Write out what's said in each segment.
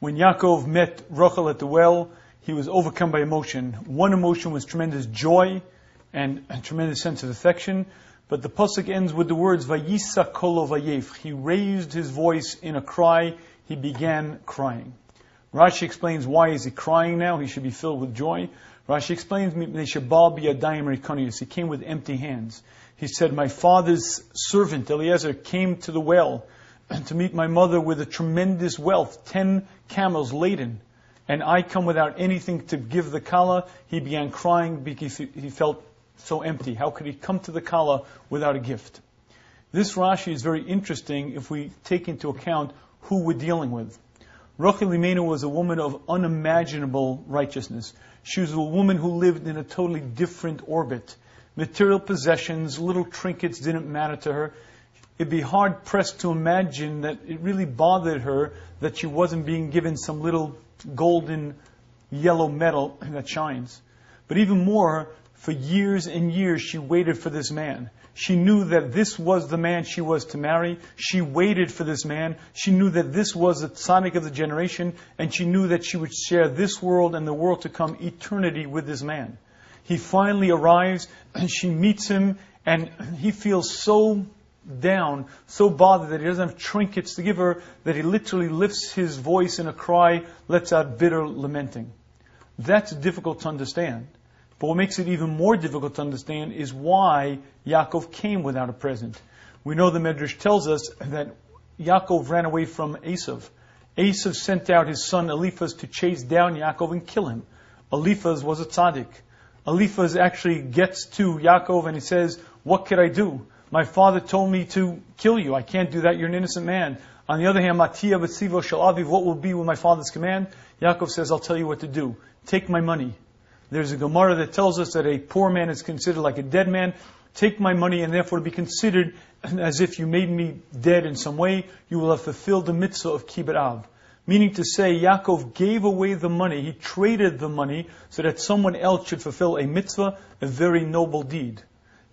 When Yaakov met Rachel at the well, he was overcome by emotion. One emotion was tremendous joy and a tremendous sense of affection. But the pasuk ends with the words, Vayisa kolo vayef. He raised his voice in a cry. He began crying. Rashi explains why is he crying now. He should be filled with joy. Rashi explains, he came with empty hands. He said, my father's servant Eliezer came to the well to meet my mother with a tremendous wealth, 10 camels laden. And I come without anything to give the kala. He began crying because he felt so empty. How could he come to the kala without a gift? This Rashi is very interesting if we take into account who we're dealing with. Rachel Imenu was a woman of unimaginable righteousness. She was a woman who lived in a totally different orbit. Material possessions, little trinkets didn't matter to her. It'd be hard pressed to imagine that it really bothered her that she wasn't being given some little golden yellow medal that shines. But even more, for years and years she waited for this man. She knew that this was the man she was to marry. She waited for this man. She knew that this was the tzaddik of the generation, and she knew that she would share this world and the world to come, eternity, with this man. He finally arrives, and she meets him, and he feels so down, so bothered that he doesn't have trinkets to give her, that he literally lifts his voice in a cry, lets out bitter lamenting. That's difficult to understand. But what makes it even more difficult to understand is why Yaakov came without a present. We know the Medrash tells us that Yaakov ran away from Esav. Esav sent out his son Eliphaz to chase down Yaakov and kill him. Eliphaz was a tzaddik. Eliphaz actually gets to Yaakov and he says, what could I do? My father told me to kill you. I can't do that. You're an innocent man. On the other hand, Matiya v'tzivo shel aviv, what will be with my father's command? Yaakov says, I'll tell you what to do. Take my money. There's a Gemara that tells us that a poor man is considered like a dead man. Take my money and therefore to be considered as if you made me dead in some way. You will have fulfilled the mitzvah of kibbut av. Meaning to say, Yaakov gave away the money. He traded the money so that someone else should fulfill a mitzvah, a very noble deed.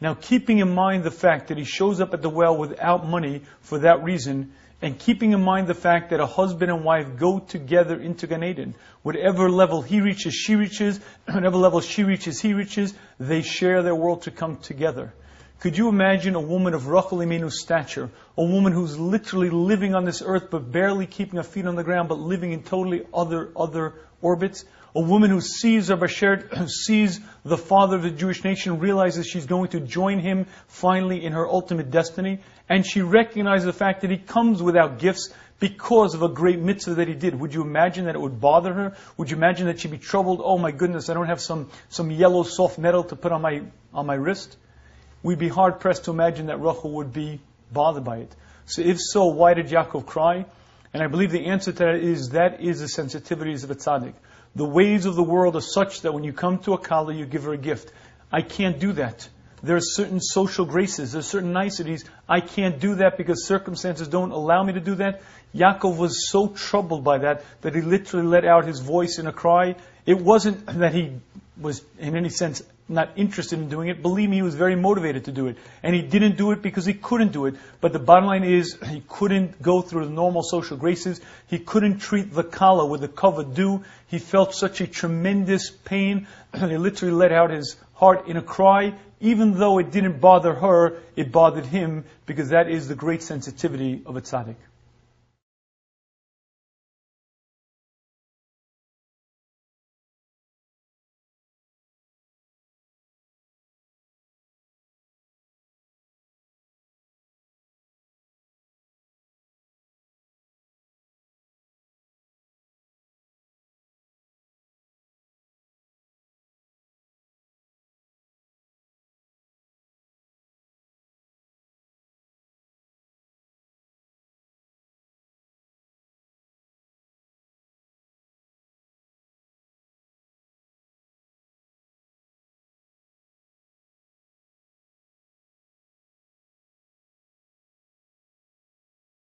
Now, keeping in mind the fact that he shows up at the well without money for that reason, and keeping in mind the fact that a husband and wife go together into Gan Eden. Whatever level he reaches, she reaches. Whatever level she reaches, he reaches. They share their world to come together. Could you imagine a woman of Rachel Imenu's stature? A woman who's literally living on this earth but barely keeping her feet on the ground, but living in totally other orbits? A woman who sees Rabbi Sheret, who sees the father of the Jewish nation, realizes she's going to join him finally in her ultimate destiny. And she recognizes the fact that he comes without gifts because of a great mitzvah that he did. Would you imagine that it would bother her? Would you imagine that she'd be troubled? Oh my goodness, I don't have some yellow soft metal to put on my wrist. We'd be hard pressed to imagine that Rachel would be bothered by it. So if so, why did Yaakov cry? And I believe the answer to that is the sensitivities of a tzaddik. The ways of the world are such that when you come to a kala, you give her a gift. I can't do that. There are certain social graces, there are certain niceties. I can't do that because circumstances don't allow me to do that. Yaakov was so troubled by that he literally let out his voice in a cry. It wasn't that he was in any sense not interested in doing it. Believe me, he was very motivated to do it. And he didn't do it because he couldn't do it. But the bottom line is, he couldn't go through the normal social graces. He couldn't treat the kala with the kavod due. He felt such a tremendous pain that he literally let out his heart in a cry. Even though it didn't bother her, it bothered him, because that is the great sensitivity of a tzaddik.